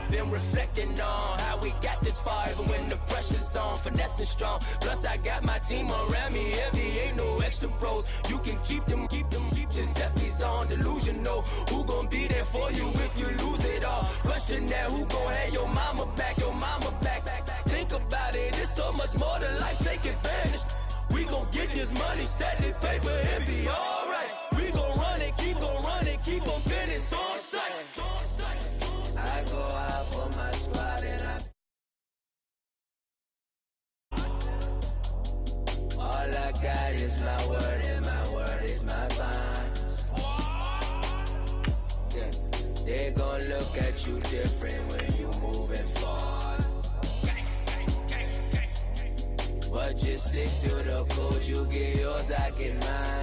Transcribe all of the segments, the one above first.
I've been reflecting on how we got this far, even when the pressure's on, finessing strong. Plus I got my team around me heavy, ain't no extra bros. You can keep them, Giuseppe's on delusional. Who gon' be there for you if you lose it all? Question that, who gon' have your mama back, Think about it, it's so much more than life, take advantage. We gon' get this money, stack this paper, and be alright. We gon' run it, keep on finish on sight. I go out for my squad and all I got is my word, and my word is my bond. Yeah. They gon' look at you different when you moving forward. But just stick to the code, you get yours, I get mine.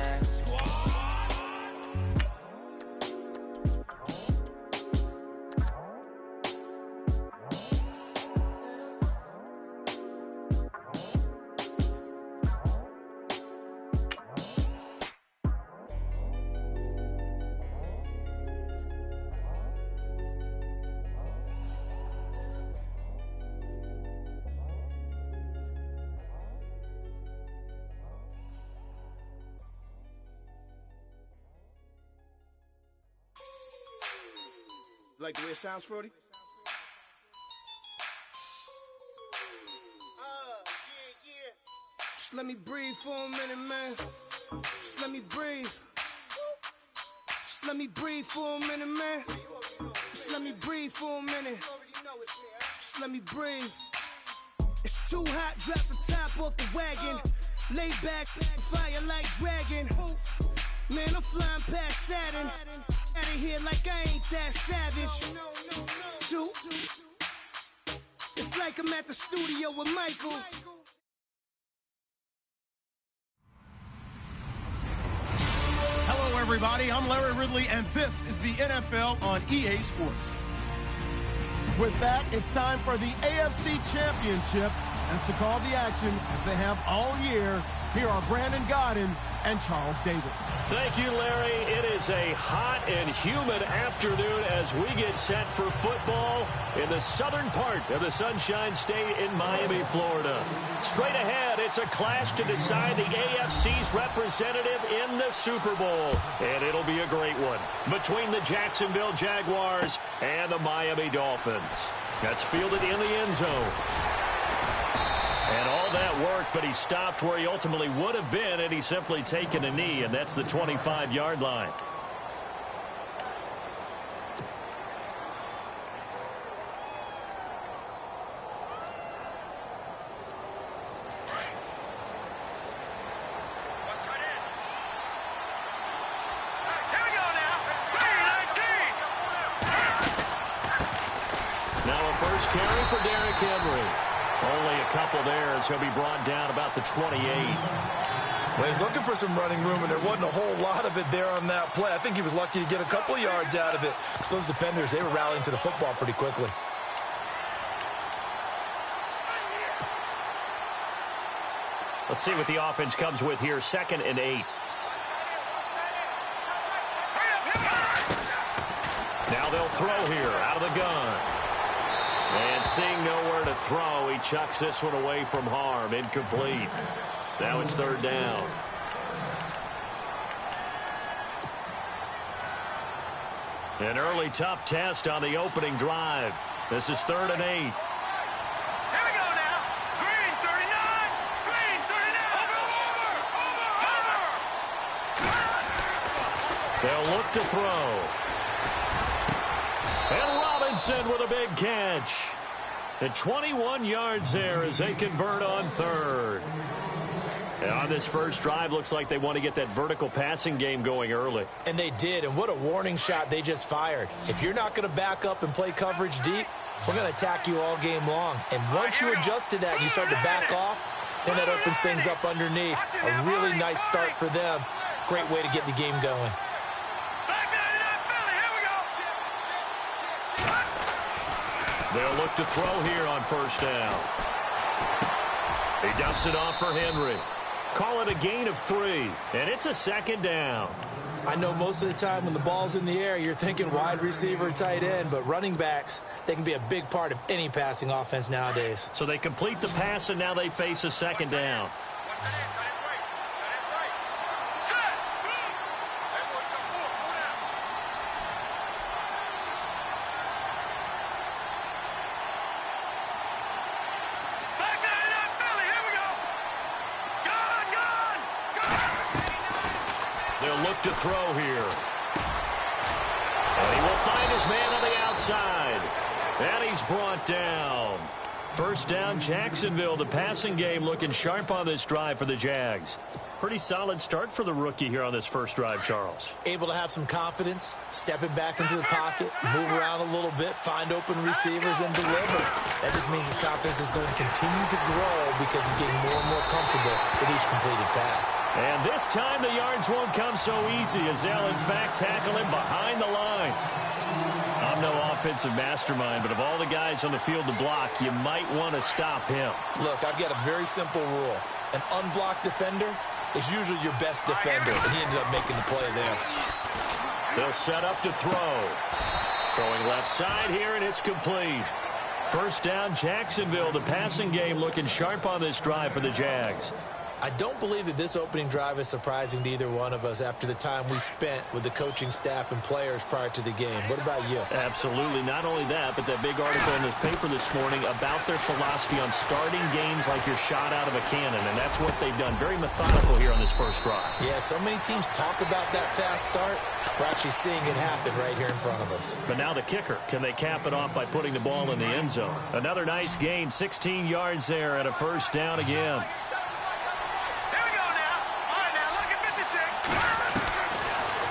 Like the way it sounds, Frody? Yeah. Just let me breathe for a minute, man. Just let me breathe. Just let me breathe for a minute, man. Just let me breathe for a minute. Just let me breathe. It's too hot, drop the top off the wagon. Lay back, fire like dragon. Man, I'm flying past Saturn. Out of here like I ain't that savage. Two. It's like I'm at the studio with Michael. Hello, everybody. I'm Larry Ridley, and this is the NFL on EA Sports. With that, it's time for the AFC Championship. And to call the action, as they have all year, here are Brandon Gaudin and Charles Davis. Thank you, Larry. It is a hot and humid afternoon as we get set for football in the southern part of the Sunshine State in Miami, Florida. Straight ahead, it's a clash to decide the AFC's representative in the Super Bowl. And it'll be a great one between the Jacksonville Jaguars and the Miami Dolphins. That's fielded in the end zone. And all that work, but he stopped where he ultimately would have been, and he's simply taken a knee, and that's the 25-yard line. Now a first carry for Derrick Henry. Only a couple there as he'll be brought down about the 28. Well, he's looking for some running room, and there wasn't a whole lot of it there on that play. I think he was lucky to get a couple of yards out of it. So those defenders, they were rallying to the football pretty quickly. Let's see what the offense comes with here. 2nd and 8. Now they'll throw here out of the gun. And seeing nowhere to throw, he chucks this one away from harm. Incomplete. Now it's 3rd down. An early tough test on the opening drive. This is 3rd and 8. Here we go now. Green 39. Green 39. Over. They'll look to throw. And Robinson with a big catch. And 21 yards there as they convert on 3rd. And on this first drive, looks like they want to get that vertical passing game going early. And they did, and what a warning shot they just fired. If you're not going to back up and play coverage deep, we're going to attack you all game long. And once you adjust to that and you start to back off, then that opens things up underneath. A really nice start for them. Great way to get the game going. They'll look to throw here on 1st down. He dumps it off for Henry. Call it a gain of 3, and it's a 2nd down. I know most of the time when the ball's in the air, you're thinking wide receiver, tight end, but running backs, they can be a big part of any passing offense nowadays. So they complete the pass, and now they face a second down. They'll look to throw here. And he will find his man on the outside. And he's brought down. First down, Jacksonville. The passing game looking sharp on this drive for the Jags. Pretty solid start for the rookie here on this first drive, Charles. Able to have some confidence, stepping back into the pocket, move around a little bit, find open receivers, and deliver. That just means his confidence is going to continue to grow because he's getting more and more comfortable with each completed pass. And this time the yards won't come so easy as they'll, in fact, tackle him behind the line. I'm no offensive mastermind, but of all the guys on the field to block, you might want to stop him. Look, I've got a very simple rule. An unblocked defender is usually your best defender, and he ended up making the play there. They'll set up to throw. Throwing left side here, and it's complete. First down, Jacksonville. The passing game looking sharp on this drive for the Jags. I don't believe that this opening drive is surprising to either one of us after the time we spent with the coaching staff and players prior to the game. What about you? Absolutely. Not only that, but that big article in the paper this morning about their philosophy on starting games like you're shot out of a cannon, and that's what they've done. Very methodical here on this first drive. Yeah, so many teams talk about that fast start. We're actually seeing it happen right here in front of us. But now the kicker. Can they cap it off by putting the ball in the end zone? Another nice gain, 16 yards there, and a first down again.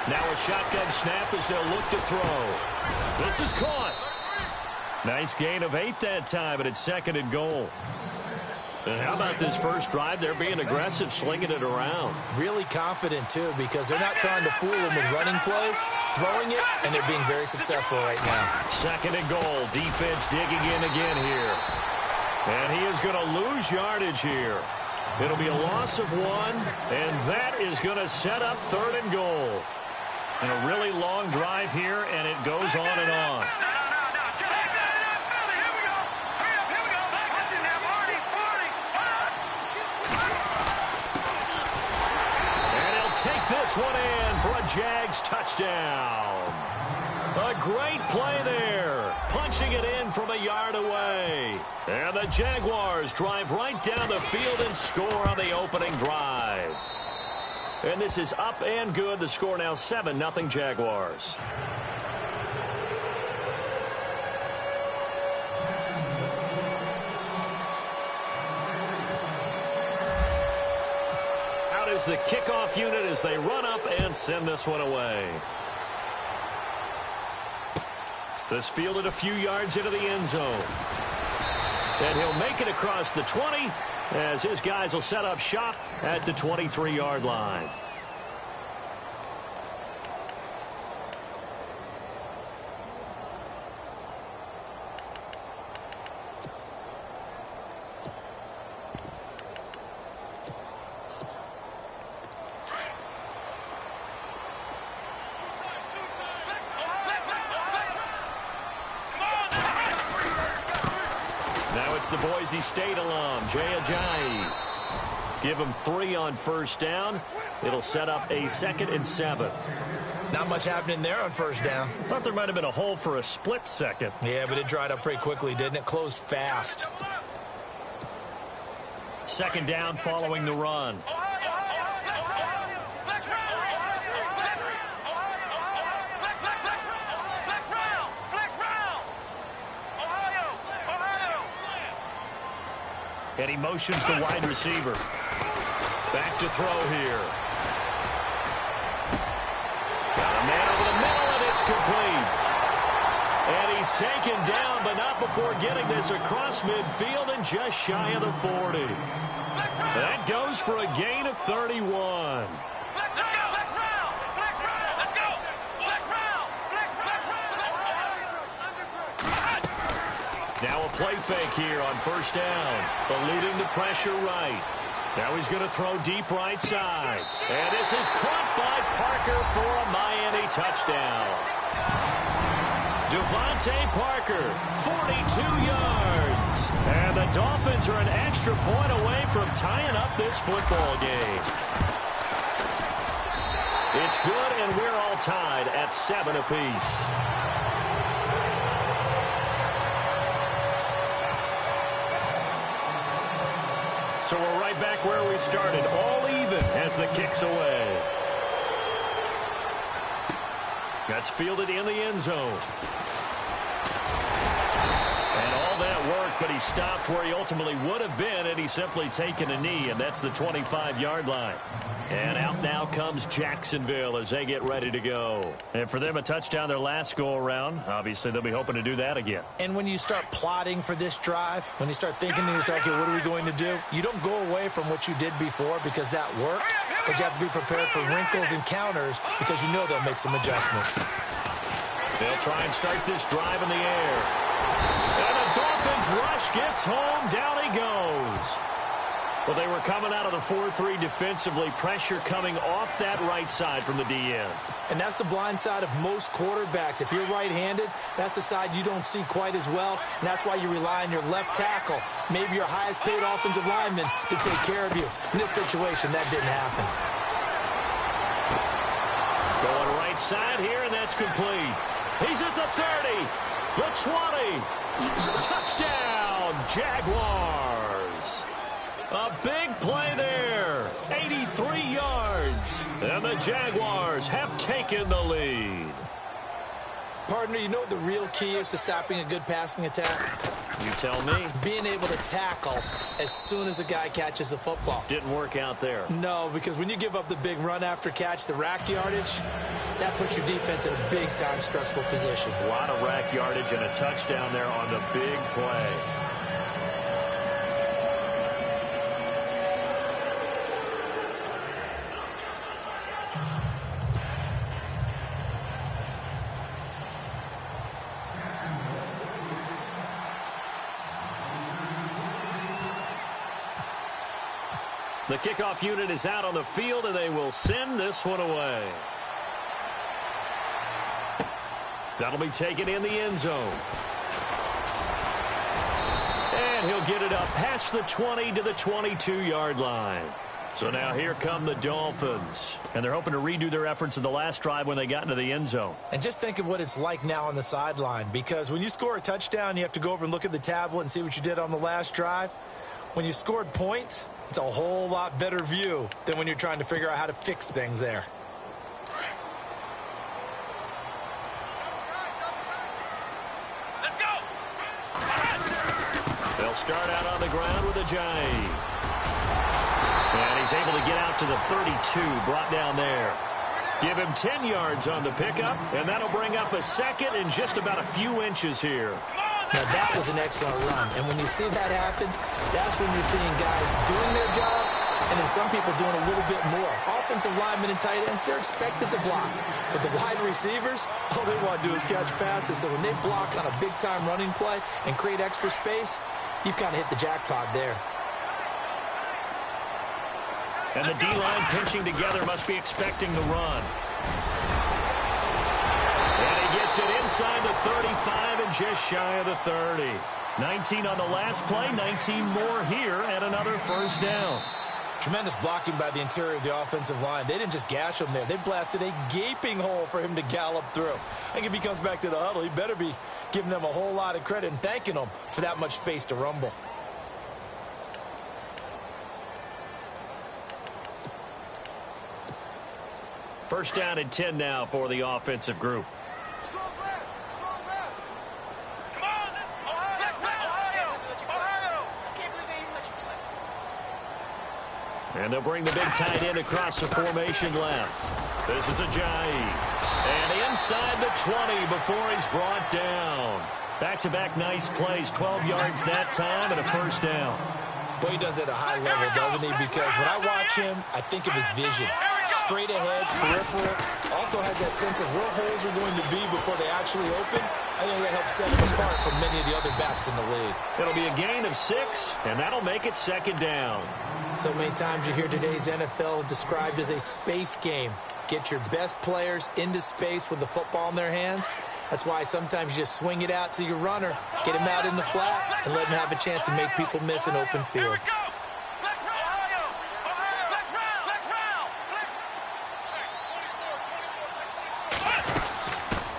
Now a shotgun snap as they'll look to throw. This is caught. Nice gain of 8 that time, and it's second and goal. And how about this first drive? They're being aggressive, slinging it around. Really confident, too, because they're not trying to fool them with running plays, throwing it, and they're being very successful right now. Second and goal. Defense digging in again here. And he is going to lose yardage here. It'll be a loss of 1, and that is going to set up third and goal. And a really long drive here, and it goes on and on. And he'll take this one in for a Jags touchdown. A great play there. Punching it in from a yard away. And the Jaguars drive right down the field and score on the opening drive. And this is up and good. The score now 7-0 Jaguars. Out is the kickoff unit as they run up and send this one away. This fielded a few yards into the end zone. And he'll make it across the 20 as his guys will set up shop at the 23-yard line. The Boise State alum, Jay Ajayi. Give him 3 on first down. It'll set up a 2nd and 7. Not much happening there on first down. Thought there might have been a hole for a split second. Yeah, but it dried up pretty quickly, didn't it? Closed fast. Second down following the run. And he motions the wide receiver. Back to throw here. Got a man over the middle, and it's complete. And he's taken down, but not before getting this across midfield and just shy of the 40. That goes for a gain of 31. Now a play fake here on first down. Eluding the pressure right. Now he's going to throw deep right side. And this is caught by Parker for a Miami touchdown. Devontae Parker, 42 yards. And the Dolphins are an extra point away from tying up this football game. It's good, and we're all tied at 7 apiece. So we're right back where we started, all even as the kick's away. That's fielded in the end zone. And all that work, but he stopped where he ultimately would have been, and he's simply taken a knee, and that's the 25-yard line. And out now comes Jacksonville as they get ready to go. And for them, a touchdown their last go-around. Obviously, they'll be hoping to do that again. And when you start plotting for this drive, when you start thinking to yourself, okay, what are we going to do? You don't go away from what you did before because that worked, but you have to be prepared for wrinkles and counters because you know they'll make some adjustments. They'll try and start this drive in the air. And the Dolphins rush gets home. Down he goes. Well, they were coming out of the 4-3 defensively. Pressure coming off that right side from the DN. And that's the blind side of most quarterbacks. If you're right-handed, that's the side you don't see quite as well. And that's why you rely on your left tackle, maybe your highest-paid offensive lineman, to take care of you. In this situation, that didn't happen. Going right side here, and that's complete. He's at the 30, the 20. Touchdown, Jaguars. A big play there. 83 yards. And the Jaguars have taken the lead. Partner, you know what the real key is to stopping a good passing attack? You tell me. Being able to tackle as soon as a guy catches the football. Didn't work out there. No, because when you give up the big run after catch, the rack yardage, that puts your defense in a big-time stressful position. A lot of rack yardage and a touchdown there on the big play. The kickoff unit is out on the field, and they will send this one away. That'll be taken in the end zone. And he'll get it up past the 20 to the 22-yard line. So now here come the Dolphins. And they're hoping to redo their efforts in the last drive when they got into the end zone. And just think of what it's like now on the sideline. Because when you score a touchdown, you have to go over and look at the tablet and see what you did on the last drive. When you scored points, it's a whole lot better view than when you're trying to figure out how to fix things there. Let's go. They'll start out on the ground with Ajayi. And he's able to get out to the 32, brought down there. Give him 10 yards on the pickup, and that'll bring up a second in just about a few inches here. Now, that was an excellent run. And when you see that happen, that's when you're seeing guys doing their job and then some people doing a little bit more. Offensive linemen and tight ends, they're expected to block. But the wide receivers, all they want to do is catch passes. So when they block on a big-time running play and create extra space, you've kind of hit the jackpot there. And the D-line pinching together must be expecting the run. And he gets it inside the 35 and just shy of the 30. 19 on the last play, 19 more here, and another first down. Tremendous blocking by the interior of the offensive line. They didn't just gash him there. They blasted a gaping hole for him to gallop through. I think if he comes back to the huddle, he better be giving them a whole lot of credit and thanking them for that much space to rumble. First down and 10 now for the offensive group. And they'll bring the big tight end across the formation left. This is Ajayi. And inside the 20 before he's brought down. Back-to-back nice plays, 12 yards that time and a first down. Boy, he does it at a high level, doesn't he? Because when I watch him, I think of his vision. Straight ahead, peripheral. Also has that sense of where holes are going to be before they actually open. I think that helps set him apart from many of the other backs in the league. It'll be a gain of 6, and that'll make it second down. So many times you hear today's NFL described as a space game. Get your best players into space with the football in their hands. That's why sometimes you just swing it out to your runner, get him out in the flat, and let him have a chance to make people miss an open field.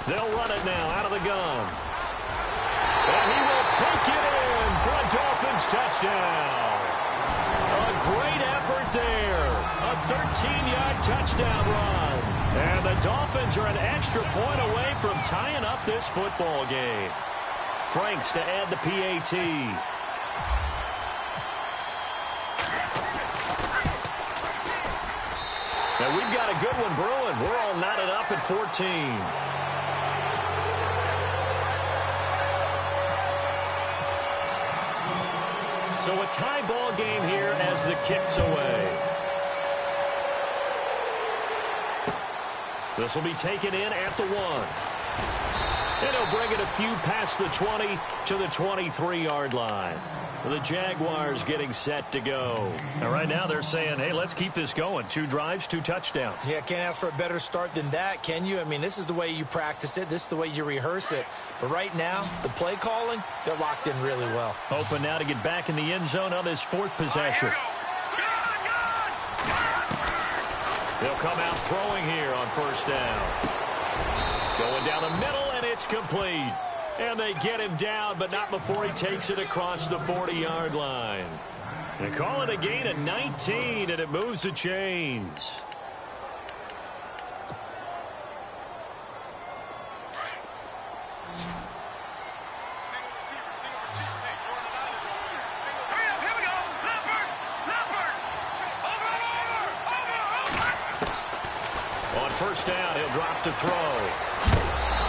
They'll run it now out of the gun. And he will take it in for a Dolphins touchdown. A great effort there. A 13-yard touchdown run. And the Dolphins are an extra point away from tying up this football game. Franks to add the PAT. And we've got a good one brewing. We're all knotted up at 14. So a tie ball game here as the kick's away. This will be taken in at the 1. And he'll bring it a few past the 20 to the 23-yard line. The Jaguars getting set to go. And right now they're saying, hey, let's keep this going. 2 drives, 2 touchdowns. Yeah, can't ask for a better start than that, can you? I mean, this is the way you practice it. This is the way you rehearse it. But right now, the play calling, they're locked in really well. Open now to get back in the end zone on his 4th possession. They'll come out throwing here on first down. Going down the middle, and it's complete. And they get him down, but not before he takes it across the 40-yard line. They call it a gain of 19, and it moves the chains. On first down, he'll drop to throw.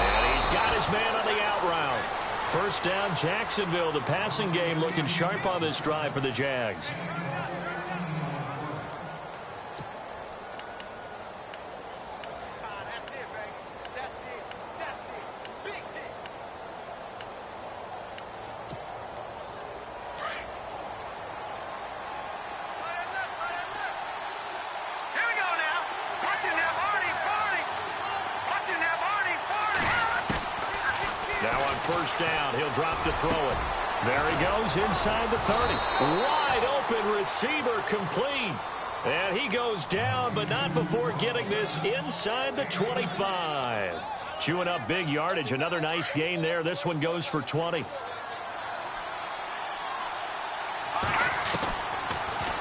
And he's got his man on the out route. First down, Jacksonville. The passing game looking sharp on this drive for the Jags. First down, he'll drop to throw it. There he goes inside the 30. Wide open receiver complete. And he goes down, but not before getting this inside the 25. Chewing up big yardage. Another nice gain there. This one goes for 20.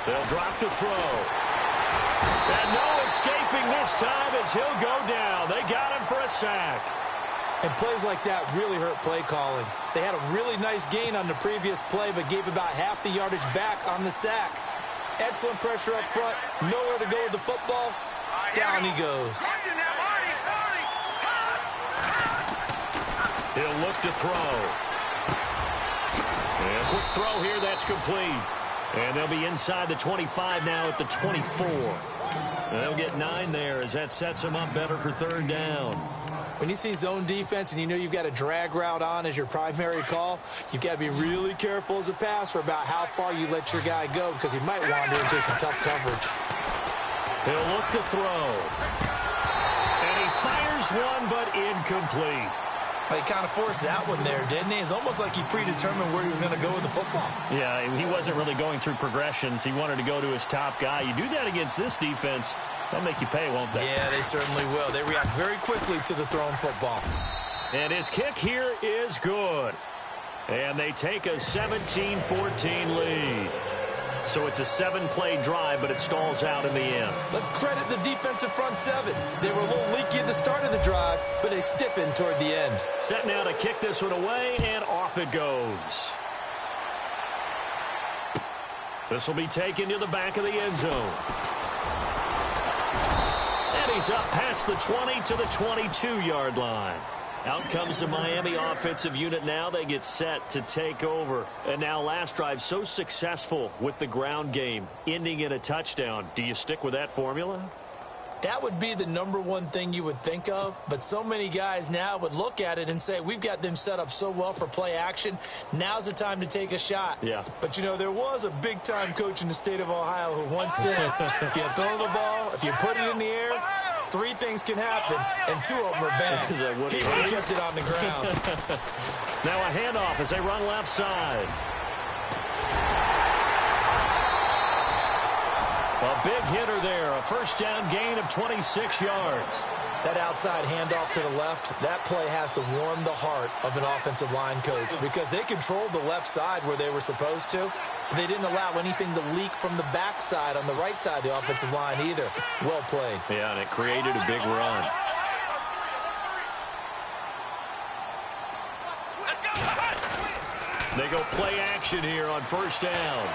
They'll drop to throw. And no escaping this time as he'll go down. They got him for a sack. And plays like that really hurt play calling. They had a really nice gain on the previous play, but gave about half the yardage back on the sack. Excellent pressure up front. Nowhere to go with the football. Down he goes. He'll look to throw. And quick throw here. That's complete. And they'll be inside the 25 now at the 24. And they'll get 9 there as that sets them up better for third down. When you see zone defense and you know you've got a drag route on as your primary call, you've got to be really careful as a passer about how far you let your guy go because he might wander into some tough coverage. He'll look to throw. And he fires one, but incomplete. He kind of forced that one there, didn't he? It's almost like he predetermined where he was going to go with the football. Yeah, he wasn't really going through progressions. He wanted to go to his top guy. You do that against this defense, they'll make you pay, won't they? Yeah, they certainly will. They react very quickly to the thrown football. And his kick here is good. And they take a 17-14 lead. So it's a 7-play drive, but it stalls out in the end. Let's credit the defensive front 7. They were a little leaky at the start of the drive, but they stiffened toward the end. Set now to kick this one away, and off it goes. This will be taken to the back of the end zone. And he's up past the 20 to the 22-yard line. Out comes the Miami offensive unit now. They get set to take over. And now last drive so successful with the ground game, ending in a touchdown. Do you stick with that formula? That would be the #1 thing you would think of, but so many guys now would look at it and say, we've got them set up so well for play action. Now's the time to take a shot. Yeah. But, you know, there was a big-time coach in the state of Ohio who once said, if you throw the ball, if you put it in the air, 3 things can happen, and 2 of them are bad. He kept it on the ground. Now a handoff as they run left side. A big hitter there, a first down gain of 26 yards. That outside handoff to the left, that play has to warm the heart of an offensive line coach because they controlled the left side where they were supposed to. They didn't allow anything to leak from the backside on the right side of the offensive line either. Well played. Yeah, and it created a big run. They go play action here on first down.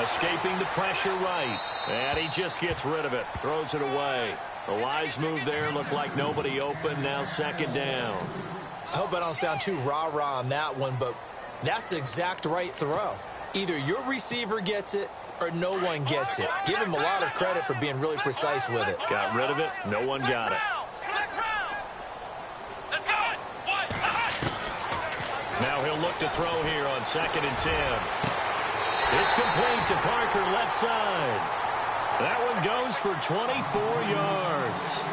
Escaping the pressure right. And he just gets rid of it. Throws it away. The wise move there. Looked like nobody open. Now second down. I hope I don't sound too rah-rah on that one, but that's the exact right throw. Either your receiver gets it or no one gets it. Give him a lot of credit for being really precise with it. Got rid of it. No one got it. Now he'll look to throw here on 2nd and 10. It's complete to Parker left side. That one goes for 24 yards.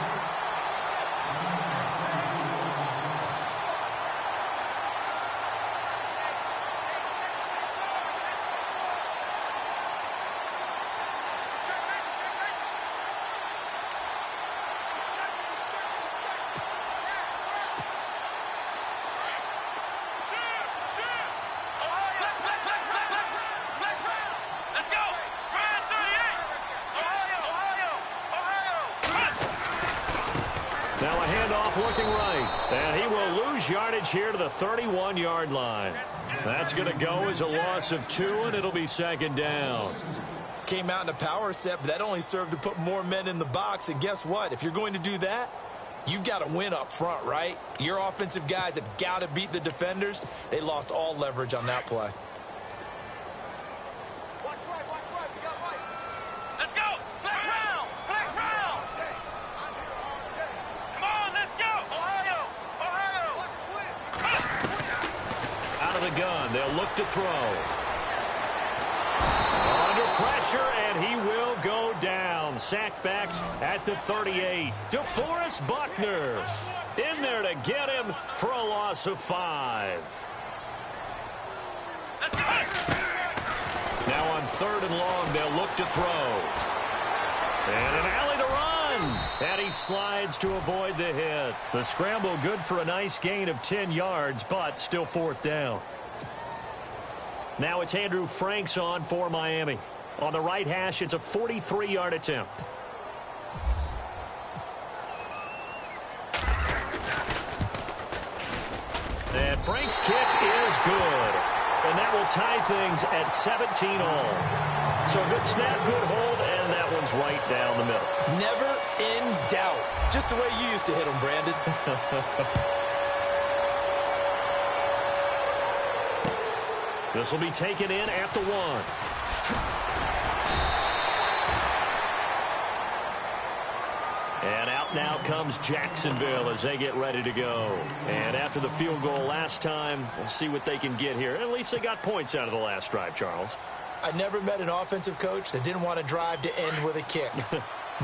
Now a handoff looking right. And he will lose yardage here to the 31-yard line. That's going to go as a loss of 2, and it'll be second down. Came out in a power set, but that only served to put more men in the box. And guess what? If you're going to do that, you've got to win up front, right? Your offensive guys have got to beat the defenders. They lost all leverage on that play. Gun. They'll look to throw. Under pressure, and he will go down. Sacked back at the 38. DeForest Buckner in there to get him for a loss of 5. Now on 3rd and long, they'll look to throw. And an alley to run. And he slides to avoid the hit. The scramble good for a nice gain of 10 yards, but still 4th down. Now it's Andrew Franks on for Miami. On the right hash, it's a 43-yard attempt. And Franks' kick is good. And that will tie things at 17-all. So good snap, good hold, and that one's right down the middle. Never in doubt. Just the way you used to hit them, Brandon. This will be taken in at the 1. And out now comes Jacksonville as they get ready to go. And after the field goal last time, we'll see what they can get here. At least they got points out of the last drive, Charles. I never met an offensive coach that didn't want to drive to end with a kick.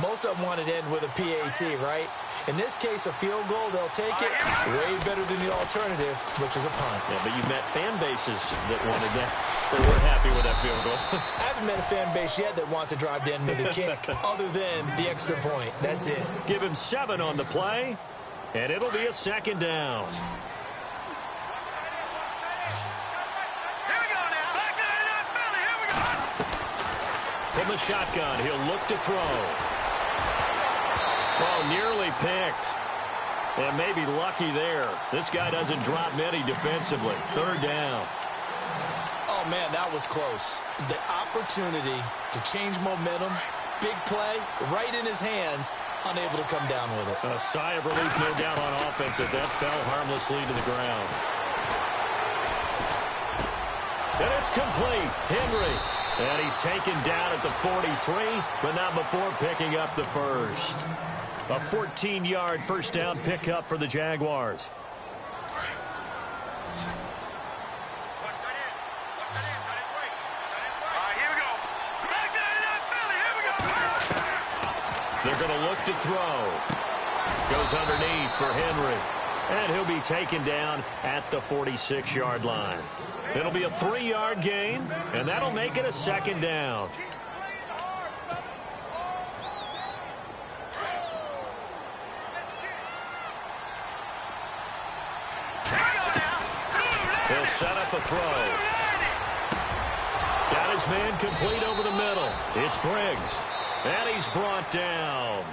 Most of them wanted to end with a PAT, right? In this case, a field goal, they'll take it. Way better than the alternative, which is a punt. Yeah, but you met fan bases that wanted that. They weren't happy with that field goal. I haven't met a fan base yet that wants to drive to end with a kick, other than the extra point. That's it. Give him 7 on the play, and it'll be a second down. Here we go now. Back to the Philly. Here we go. From the shotgun, he'll look to throw. Well, nearly picked. And maybe lucky there. This guy doesn't drop many defensively. 3rd down. Oh, man, that was close. The opportunity to change momentum, big play, right in his hands, unable to come down with it. A sigh of relief, no doubt, on offense that fell harmlessly to the ground. And it's complete. Henry And he's taken down at the 43, but not before picking up the first. A 14-yard first down pickup for the Jaguars. They're going to look to throw. Goes underneath for Henry. And he'll be taken down at the 46-yard line. It'll be a 3-yard gain, and that'll make it a second down. He'll set up a throw. Got his man complete over the middle. It's Briggs. And he's brought down.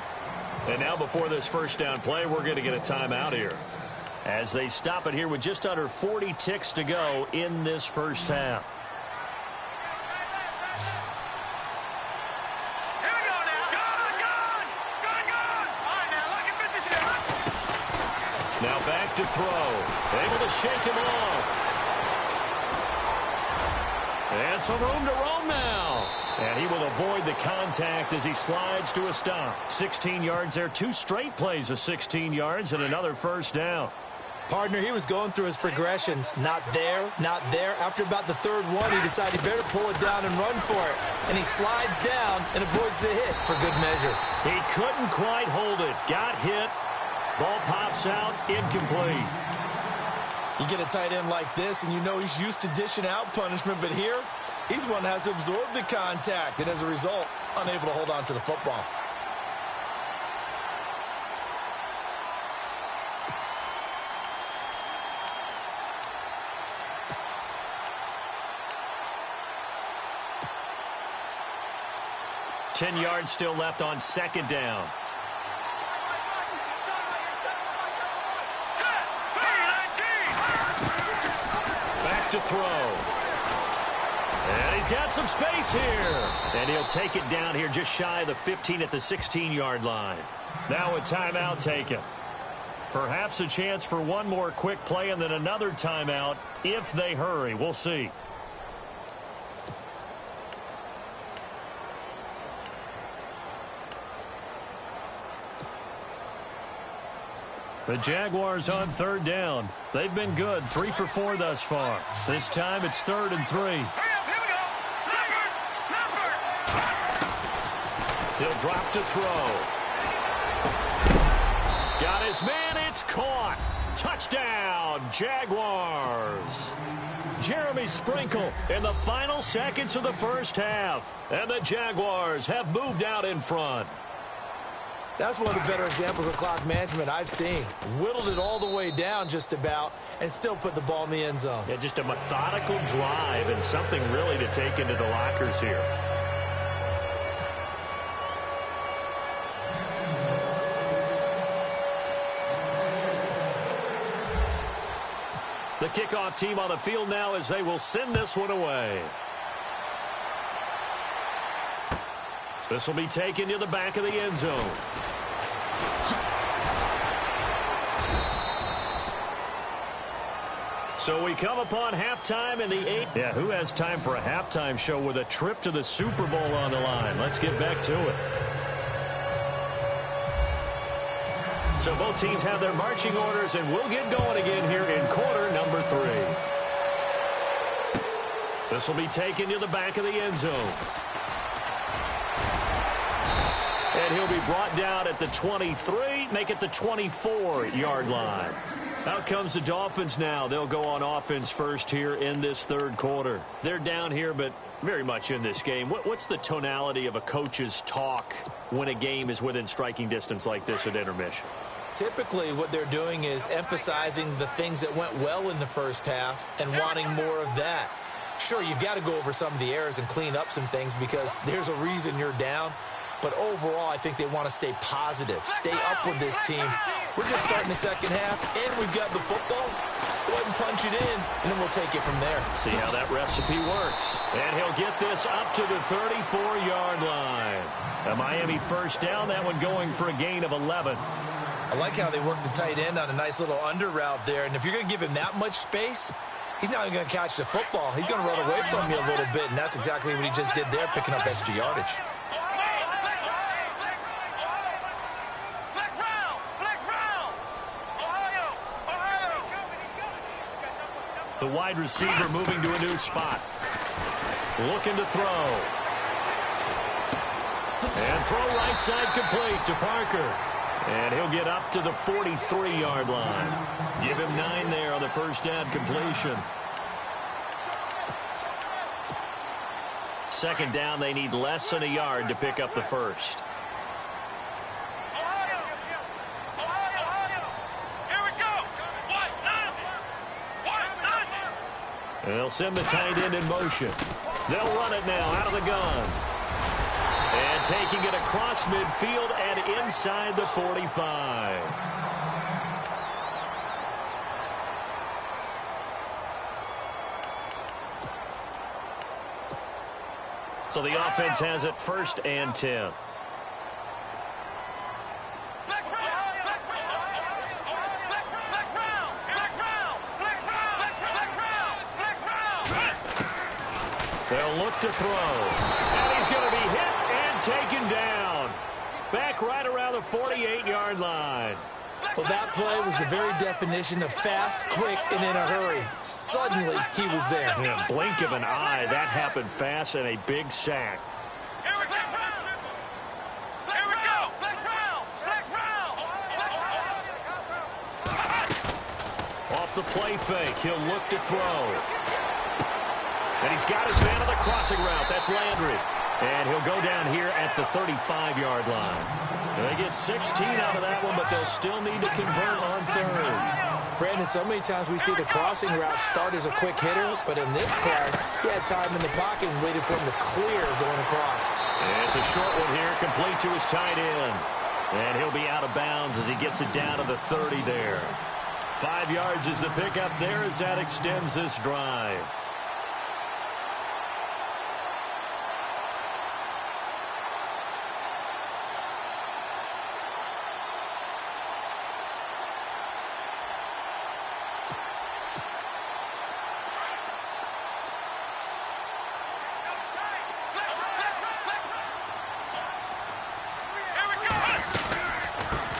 And now before this first down play, we're going to get a timeout here, as they stop it here with just under 40 ticks to go in this first half. Here we go now. Gone. All right, now, look at 56. Now back to throw. Able to shake him off. And some room to roam now. And he will avoid the contact as he slides to a stop. 16 yards there. 2 straight plays of 16 yards and another first down. Partner, he was going through his progressions. Not there, not there. After about the third one, he decided he better pull it down and run for it. And he slides down and avoids the hit for good measure. He couldn't quite hold it. Got hit. Ball pops out. Incomplete. You get a tight end like this, and you know he's used to dishing out punishment. But here, he's one that has to absorb the contact. And as a result, unable to hold on to the football. Ten yards still left on second down. Back to throw. And he's got some space here. And he'll take it down here just shy of the 15 at the 16-yard line. Now a timeout taken. Perhaps a chance for one more quick play and then another timeout if they hurry. We'll see. The Jaguars on third down. They've been good, 3 for 4 thus far. This time it's 3rd and 3. Hurry up, here we go. Leopard. He'll drop to throw. Got his man, it's caught. Touchdown, Jaguars. Jeremy Sprinkle in the final seconds of the first half. And the Jaguars have moved out in front. That's one of the better examples of clock management I've seen. Whittled it all the way down just about and still put the ball in the end zone. Yeah, just a methodical drive and something really to take into the lockers here. The kickoff team on the field now as they will send this one away. This will be taken to the back of the end zone. So we come upon halftime in the 8th. Yeah, who has time for a halftime show with a trip to the Super Bowl on the line? Let's get back to it. So both teams have their marching orders, and we'll get going again here in quarter number 3. This will be taken to the back of the end zone. And he'll be brought down at the 23, make it the 24-yard line. Out comes the Dolphins now. They'll go on offense first here in this third quarter. They're down here, but very much in this game. What's the tonality of a coach's talk when a game is within striking distance like this at intermission? Typically, what they're doing is emphasizing the things that went well in the first half and wanting more of that. Sure, you've got to go over some of the errors and clean up some things because there's a reason you're down. But overall, I think they want to stay positive, stay up with this team. We're just starting the second half, and we've got the football. Let's go ahead and punch it in, and then we'll take it from there. See how that recipe works. And he'll get this up to the 34-yard line. A Miami first down, that one going for a gain of 11. I like how they work the tight end on a nice little under route there. And if you're going to give him that much space, He's not even going to catch the football. He's going to run away from you a little bit, and that's exactly what he just did there, picking up extra yardage. The wide receiver moving to a new spot. Looking to throw. And throw right side complete to Parker. And he'll get up to the 43-yard line. Give him 9 there on the first down completion. Second down, they need less than a yard to pick up the first. They'll send the tight end in motion. They'll run it now out of the gun. And taking it across midfield and inside the 45. So the offense has it 1st and 10. They'll look to throw. And he's going to be hit and taken down. Back right around the 48-yard line. Well, that play was the very definition of fast, quick, and in a hurry. Suddenly, he was there. In a blink of an eye, that happened fast and a big sack. Here we go. Here we go. Off the play fake, he'll look to throw. And he's got his man on the crossing route. That's Landry. And he'll go down here at the 35-yard line. And they get 16 out of that one, but they'll still need to convert on 3rd. Brandon, so many times we see the crossing route start as a quick hitter, but in this play, he had time in the pocket and waited for him to clear going across. And it's a short one here, complete to his tight end. And he'll be out of bounds as he gets it down to the 30 there. 5 yards is the pickup there as that extends this drive.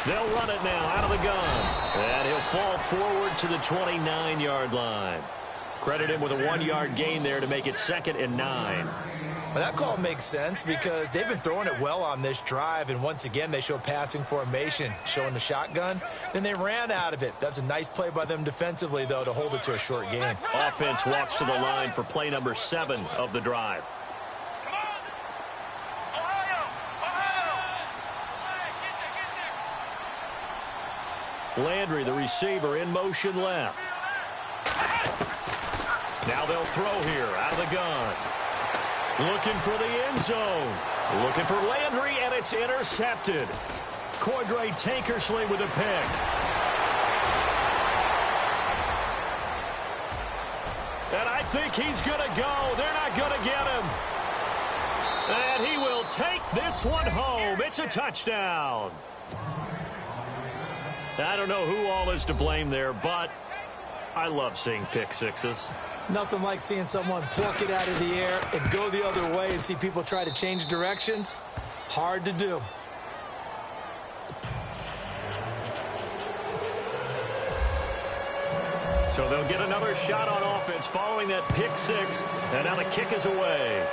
They'll run it now out of the gun. And he'll fall forward to the 29-yard line. Credit him with a 1-yard gain there to make it 2nd and 9. Well, that call makes sense because they've been throwing it well on this drive, and once again they show passing formation, showing the shotgun. Then they ran out of it. That's a nice play by them defensively, though, to hold it to a short gain. Offense walks to the line for play number 7 of the drive. Landry, the receiver, in motion left. Now they'll throw here out of the gun. Looking for the end zone. Looking for Landry, and it's intercepted. Cordray Tankersley with a pick. And I think he's going to go. They're not going to get him. And he will take this one home. It's a touchdown. I don't know who all is to blame there, but I love seeing pick sixes. Nothing like seeing someone pluck it out of the air and go the other way and see people try to change directions. Hard to do. So they'll get another shot on offense following that pick six, and now the kick is away.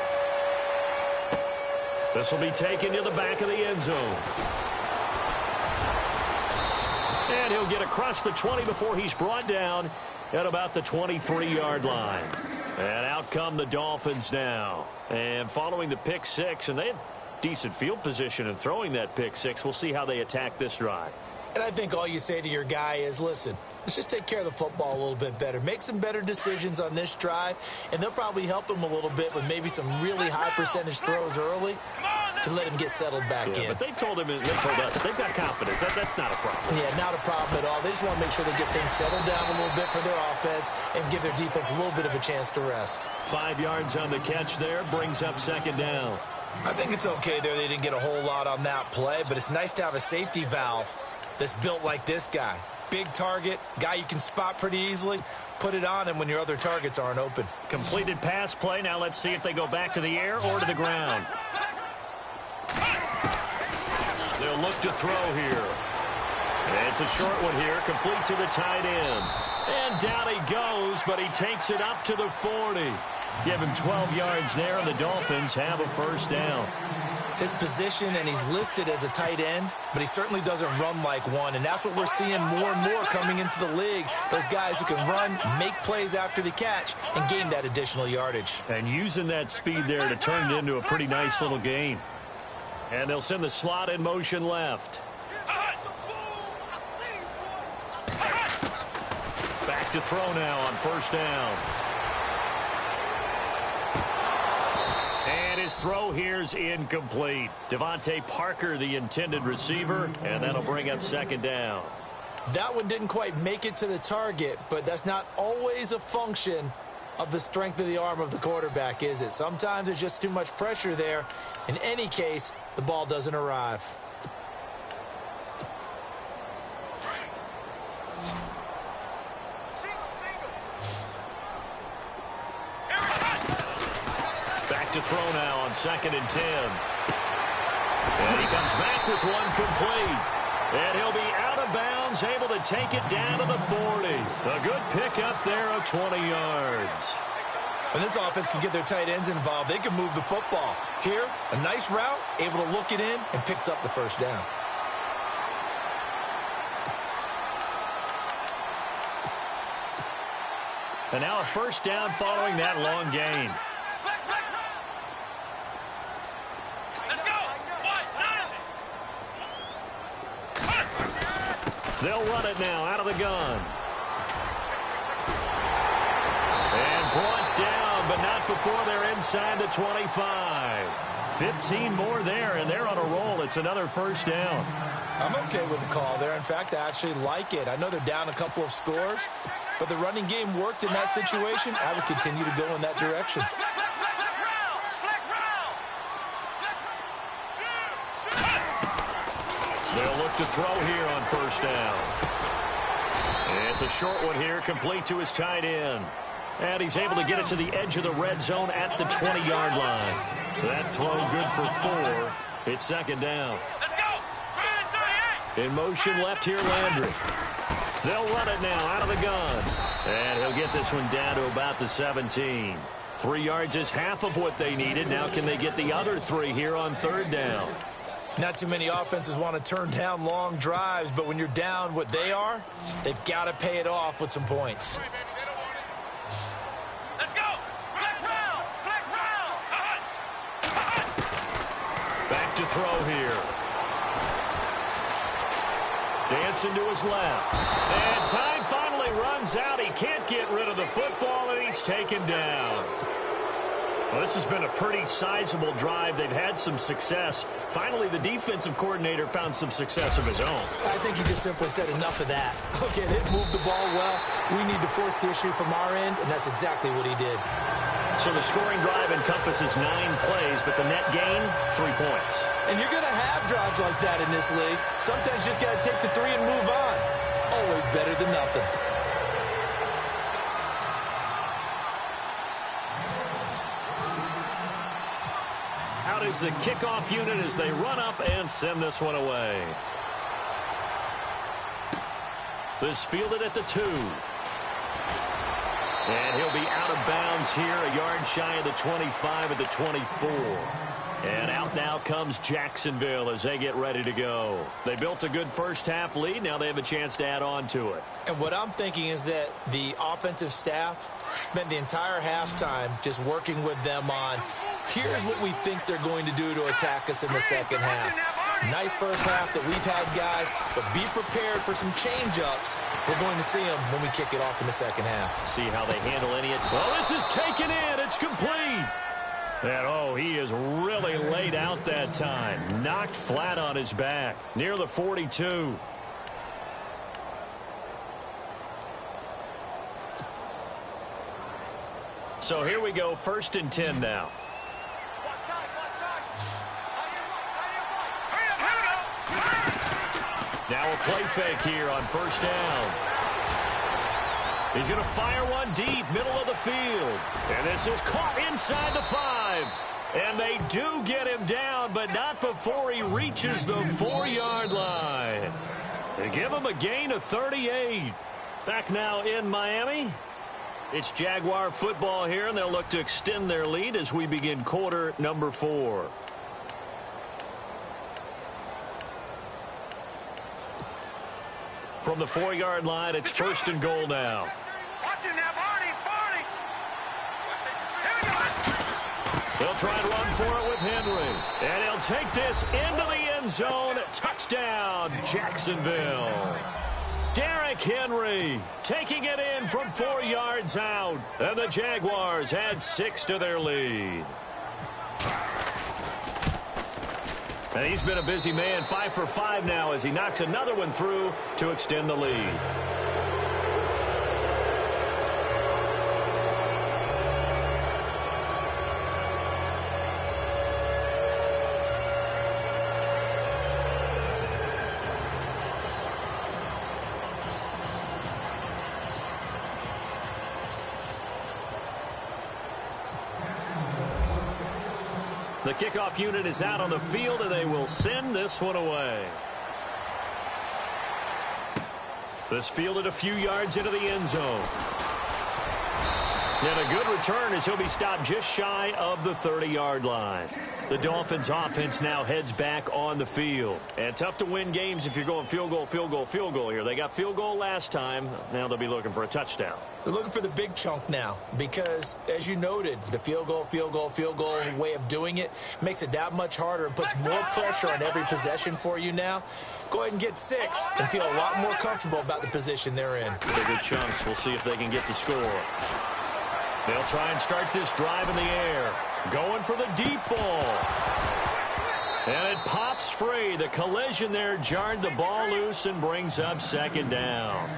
This will be taken to the back of the end zone. And he'll get across the 20 before he's brought down at about the 23-yard line. And out come the Dolphins now. And following the pick six, and they had decent field position in throwing that pick six. We'll see how they attack this drive. And I think all you say to your guy is, listen, let's just take care of the football a little bit better. Make some better decisions on this drive, and they'll probably help him a little bit with maybe some really high percentage throws early to let him get settled back in. But they told us they've got confidence. That's not a problem. Yeah, not a problem at all. They just want to make sure they get things settled down a little bit for their offense and give their defense a little bit of a chance to rest. 5 yards on the catch there, brings up second down. I think it's okay there. They didn't get a whole lot on that play, but it's nice to have a safety valve that's built like this guy. big target, guy you can spot pretty easily. Put it on him when your other targets aren't open. Completed pass play. Now let's see if they go back to the air or to the ground. They'll look to throw here. It's a short one here, complete to the tight end. And down he goes, but he takes it up to the 40. Give him 12 yards there, and the Dolphins have a first down. His position, and he's listed as a tight end, but he certainly doesn't run like one, and that's what we're seeing more and more coming into the league. Those guys who can run, make plays after the catch, and gain that additional yardage. And using that speed there to turn it into a pretty nice little gain. And they'll send the slot in motion left. Back to throw now on first down. And his throw here's incomplete. Devontae Parker, the intended receiver, and that'll bring up second down. That one didn't quite make it to the target, but that's not always a function of the strength of the arm of the quarterback, is it? Sometimes there's just too much pressure there. In any case, the ball doesn't arrive. Back to throw now on 2nd and 10. And he comes back with one complete. And he'll be out of bounds, able to take it down to the 40. A good pickup there of 20 yards. When this offense can get their tight ends involved, they can move the football. Here, a nice route, able to look it in, and picks up the first down. And now a first down following that long gain. They'll run it now out of the gun. And brought down, but not before they're inside the 25. 15 more there, and they're on a roll. It's another first down. I'm okay with the call there. In fact, I actually like it. I know they're down a couple of scores, but the running game worked in that situation. I would continue to go in that direction. They'll look to throw here on first down. It's a short one here, complete to his tight end. And he's able to get it to the edge of the red zone at the 20-yard line. That throw good for 4. It's second down. In motion left here, Landry. They'll run it now out of the gun. And he'll get this one down to about the 17. 3 yards is half of what they needed. Now can they get the other 3 here on third down? Not too many offenses want to turn down long drives, but when you're down what they are, they've got to pay it off with some points. Back to throw here. Dancing to his left. And time finally runs out. He can't get rid of the football, and he's taken down. Well, this has been a pretty sizable drive. They've had some success. Finally, the defensive coordinator found some success of his own. I think he just simply said enough of that. Look at it, move the ball well. We need to force the issue from our end, and that's exactly what he did. So the scoring drive encompasses 9 plays, but the net gain, 3 points. And you're going to have drives like that in this league. Sometimes you just got to take the 3 and move on. Always better than nothing. Out is the kickoff unit as they run up and send this one away. This fielded at the 2. And he'll be out of bounds here, a yard shy of the 25 at the 24. And out now comes Jacksonville as they get ready to go. They built a good first half lead. Now they have a chance to add on to it. And what I'm thinking is that the offensive staff spent the entire halftime just working with them on, here's what we think they're going to do to attack us in the second half. Nice first half that we've had, guys, but be prepared for some change-ups. We're going to see them when we kick it off in the second half. See how they handle any. Well, this is taken in. It's complete. And, oh, he is really laid out that time. Knocked flat on his back near the 42. So here we go, 1st and 10 now. Now a play fake here on first down. He's going to fire one deep, middle of the field. And this is caught inside the 5. And they do get him down, but not before he reaches the 4-yard line. They give him a gain of 38. Back now in Miami. It's Jaguar football here, and they'll look to extend their lead as we begin quarter number 4. From the 4-yard line, it's first and goal now. Watch him now, Barney. They'll try and run for it with Henry. And he'll take this into the end zone. Touchdown, Jacksonville. Derrick Henry taking it in from 4 yards out. And the Jaguars add 6 to their lead. And he's been a busy man, 5 for 5 now as he knocks another one through to extend the lead. The kickoff unit is out on the field, and they will send this one away. This fielded a few yards into the end zone. And a good return as he'll be stopped just shy of the 30-yard line. The Dolphins offense now heads back on the field. And tough to win games if you're going field goal here. They got field goal last time. Now they'll be looking for a touchdown. They're looking for the big chunk now because, as you noted, the field goal way of doing it makes it that much harder and puts more pressure on every possession for you now. Go ahead and get 6 and feel a lot more comfortable about the position they're in. Bigger chunks. We'll see if they can get the score. They'll try and start this drive in the air. Going for the deep ball. And it pops free. The collision there jarred the ball loose and brings up second down.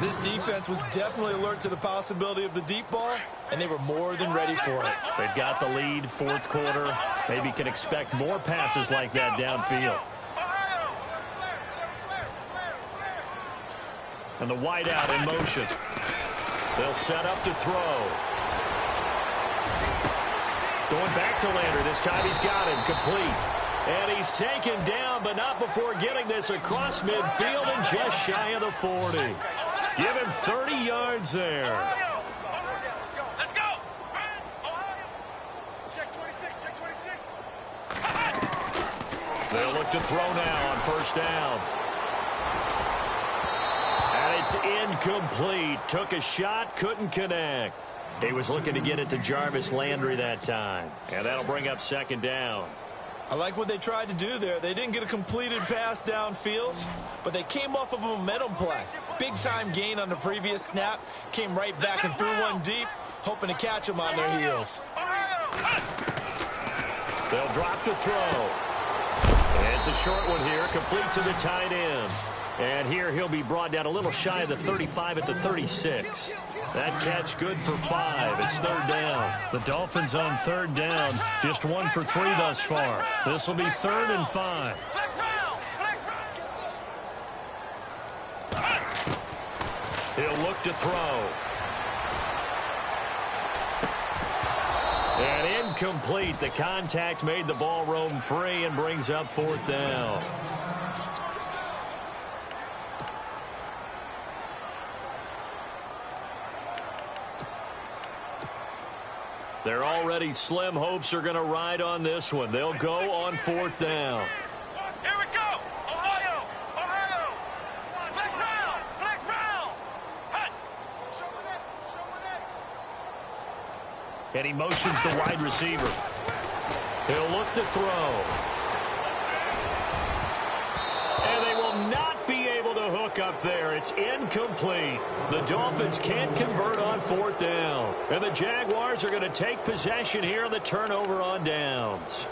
This defense was definitely alert to the possibility of the deep ball, and they were more than ready for it. They've got the lead, fourth quarter. Maybe can expect more passes like that downfield. And the wideout in motion. They'll set up to throw. Going back to Lander. This time he's got him complete. And he's taken down, but not before getting this across midfield and just shy of the 40. Give him 30 yards there. Let's go. Check 26, check 26. They'll look to throw now on first down. And it's incomplete. Took a shot, couldn't connect. He was looking to get it to Jarvis Landry that time. And that'll bring up second down. I like what they tried to do there. They didn't get a completed pass downfield, but they came off of a momentum play. Big-time gain on the previous snap. Came right back and threw one deep, hoping to catch them on their heels. They'll drop to throw. And it's a short one here, complete to the tight end. And here he'll be brought down a little shy of the 35 at the 36. That catch good for 5. It's third down. The Dolphins on third down, just 1 for 3 thus far. This will be 3rd and 5. He'll look to throw. And incomplete. The contact made the ball roam free and brings up 4th down. They're already slim hopes are going to ride on this one. They'll go on 4th down. Here we go. Ohio. Flex round. Hut. And he motions the wide receiver. He'll look to throw. And they will not be able to hook up there. It's incomplete. The Dolphins can't convert on 4th down. And the Jaguars are going to take possession here on the turnover on downs.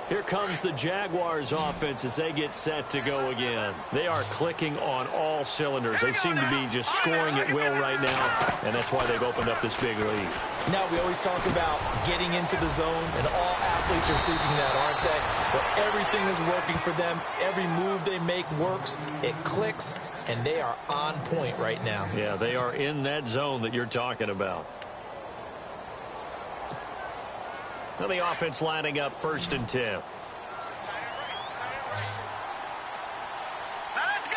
Here comes the Jaguars offense as they get set to go again. They are clicking on all cylinders. They seem to be just scoring at will right now, and that's why they've opened up this big lead. Now, we always talk about getting into the zone, and all athletes are seeking that, aren't they? But everything is working for them. Every move they make works. It clicks, and they are on point right now. Yeah, they are in that zone that you're talking about. Now the offense lining up 1st and 10. Now let's go.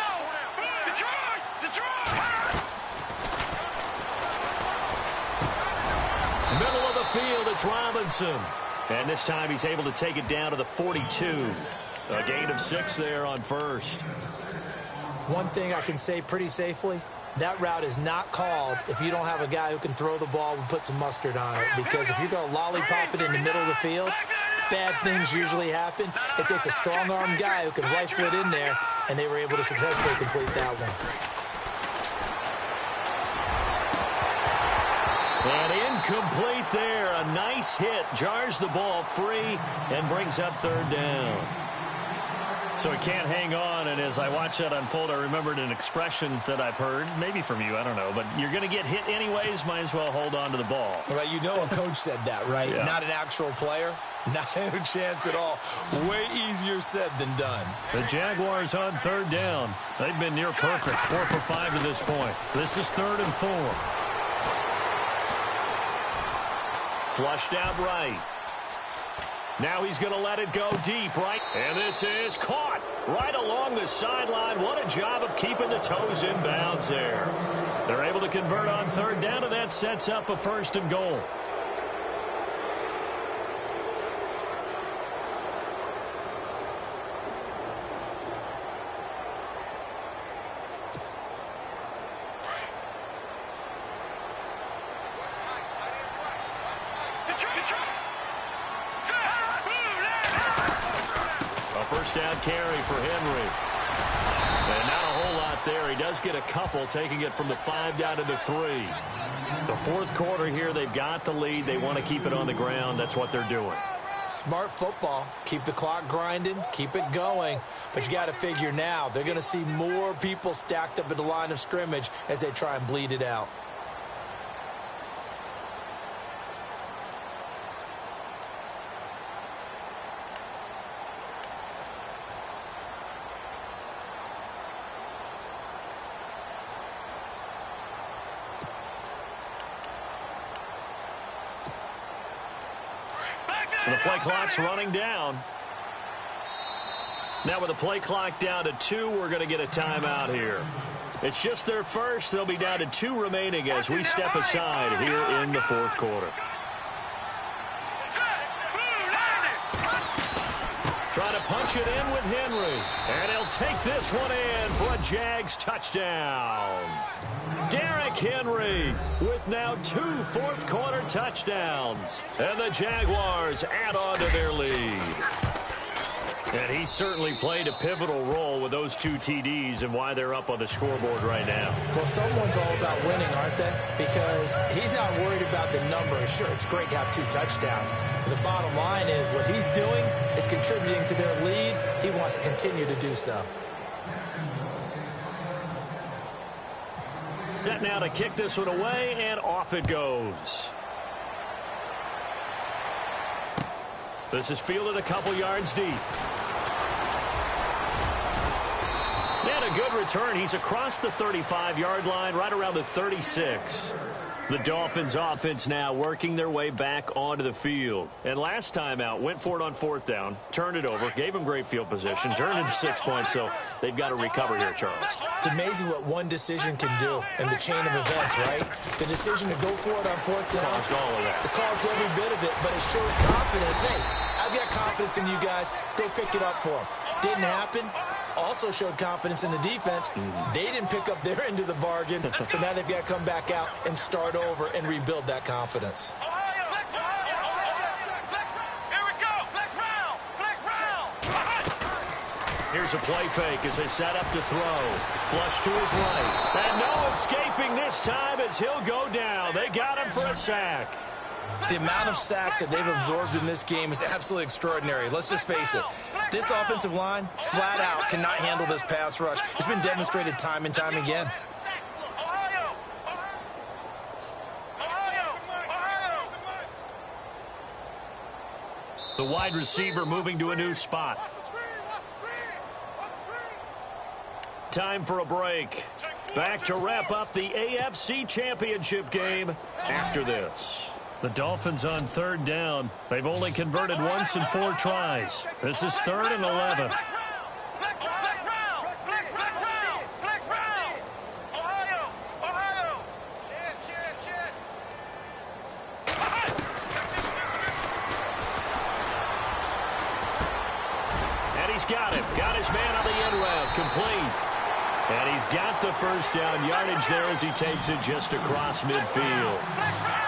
Detroit! Detroit! Middle of the field, it's Robinson. And this time he's able to take it down to the 42. A gain of 6 there on 1st. One thing I can say pretty safely, that route is not called if you don't have a guy who can throw the ball and put some mustard on it. Because if you're going to lollipop it in the middle of the field, bad things usually happen. It takes a strong-arm guy who can rifle it in there, and they were able to successfully complete that one. And incomplete there. A nice hit. Jars the ball free and brings up 3rd down. So he can't hang on, and as I watch that unfold, I remembered an expression that I've heard, maybe from you, I don't know, but you're going to get hit anyways, might as well hold on to the ball. Well, you know a coach said that, right? Yeah. Not an actual player. Not a chance at all. Way easier said than done. The Jaguars on 3rd down. They've been near perfect, 4 for 5 to this point. This is 3rd and 4. Flushed out right. Now he's going to let it go deep, right? And this is caught right along the sideline. What a job of keeping the toes in bounds there. They're able to convert on 3rd down, and that sets up a 1st and goal. First down carry for Henry. And not a whole lot there. He does get a couple, taking it from the 5 down to the 3. The 4th quarter here, they've got the lead. They want to keep it on the ground. That's what they're doing. Smart football. Keep the clock grinding. Keep it going. But you got to figure now, they're going to see more people stacked up at the line of scrimmage as they try and bleed it out. So the play clock's running down. Now with the play clock down to 2, we're going to get a timeout here. It's just their first. They'll be down to 2 remaining as we step aside here in the 4th quarter. Trying to punch it in with Henry. And he'll take this one in for a Jags touchdown. Derrick Henry with now 2 fourth-quarter touchdowns. And the Jaguars add on to their lead. And he certainly played a pivotal role with those 2 TDs and why they're up on the scoreboard right now. Well, someone's all about winning, aren't they? Because he's not worried about the number. Sure, it's great to have 2 touchdowns. But the bottom line is what he's doing is contributing to their lead. He wants to continue to do so. Set now to kick this one away, and off it goes. This is fielded a couple yards deep. And a good return. He's across the 35-yard line, right around the 36. The Dolphins offense now working their way back onto the field. And last time out, went for it on 4th down, turned it over, gave them great field position, turned into 6 points, so they've got to recover here, Charles. It's amazing what one decision can do in the chain of events, right? The decision to go for it on 4th down. Caused all of that. It caused every bit of it, but it showed confidence. Hey, I've got confidence in you guys. Go pick it up for them. Didn't happen. Also showed confidence in the defense. They didn't pick up their end of the bargain, so now they've got to come back out and start over and rebuild that confidence. Here we go. Flex round. Flex round. Here's a play fake as they set up to throw. Flush to his right. And no escaping this time as he'll go down. They got him for a sack. The amount of sacks that they've absorbed in this game is absolutely extraordinary. Let's just face it. This offensive line, flat out, cannot handle this pass rush. It's been demonstrated time and time again. The wide receiver moving to a new spot. Time for a break. Back to wrap up the AFC Championship game after this. The Dolphins on third down. They've only converted once in 4 tries. This is 3rd and 11. And he's got him. Got his man on the end route. Complete. And he's got the first down yardage there as he takes it just across midfield.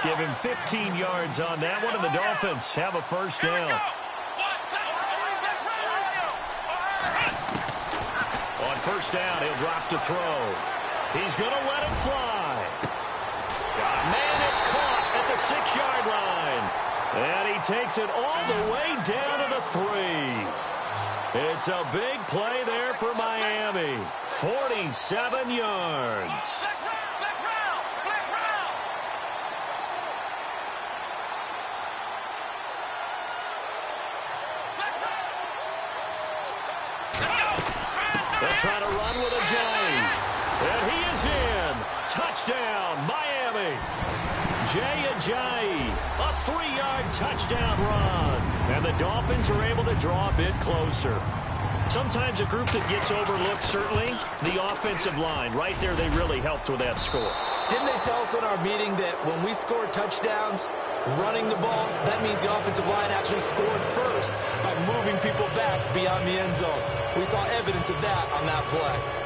Give him 15 yards on that one, and the Dolphins have a first down. On first down, he'll drop to throw. He's going to let it fly. Man, it's caught at the 6-yard line. And he takes it all the way down to the 3. It's a big play there for Miami. 47 yards. They'll try to run with Ajayi. And he is in. Touchdown, Miami. Jay Ajayi, a 3-yard touchdown run. And the Dolphins are able to draw a bit closer. Sometimes a group that gets overlooked, certainly, the offensive line. Right there, they really helped with that score. Didn't they tell us in our meeting that when we score touchdowns, running the ball, that means the offensive line actually scored first by moving people back beyond the end zone. We saw evidence of that on that play.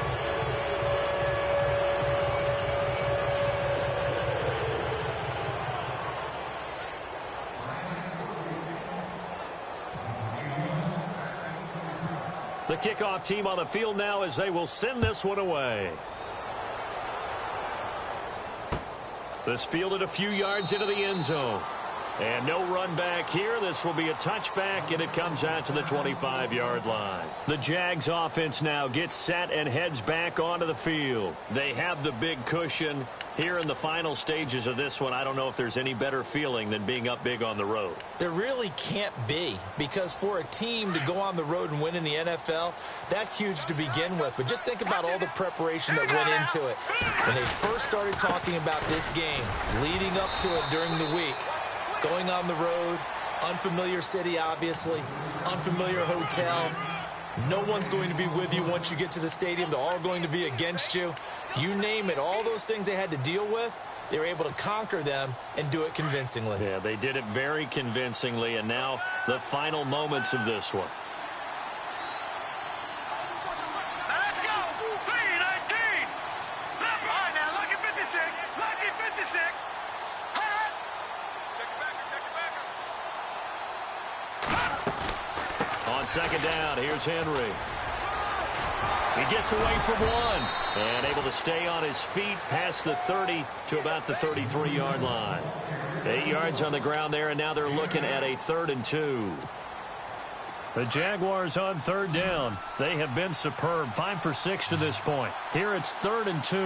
The kickoff team on the field now as they will send this one away. This fielded a few yards into the end zone. And no run back here. This will be a touchback, and it comes out to the 25-yard line. The Jags offense now gets set and heads back onto the field. They have the big cushion. Here in the final stages of this one, I don't know if there's any better feeling than being up big on the road. There really can't be, because for a team to go on the road and win in the NFL, that's huge to begin with. But just think about all the preparation that went into it. When they first started talking about this game, leading up to it during the week, going on the road, unfamiliar city, obviously, unfamiliar hotel. No one's going to be with you once you get to the stadium. They're all going to be against you. You name it, all those things they had to deal with, they were able to conquer them and do it convincingly. Yeah, they did it very convincingly, and now the final moments of this one. Let's go. 3-19. Left behind now. Lucky 56. Lucky 56. On second down, here's Henry. He gets away from one and able to stay on his feet past the 30 to about the 33-yard line. 8 yards on the ground there, and now they're looking at a 3rd and 2. The Jaguars on third down. They have been superb. 5 for 6 to this point. Here it's 3rd and 2.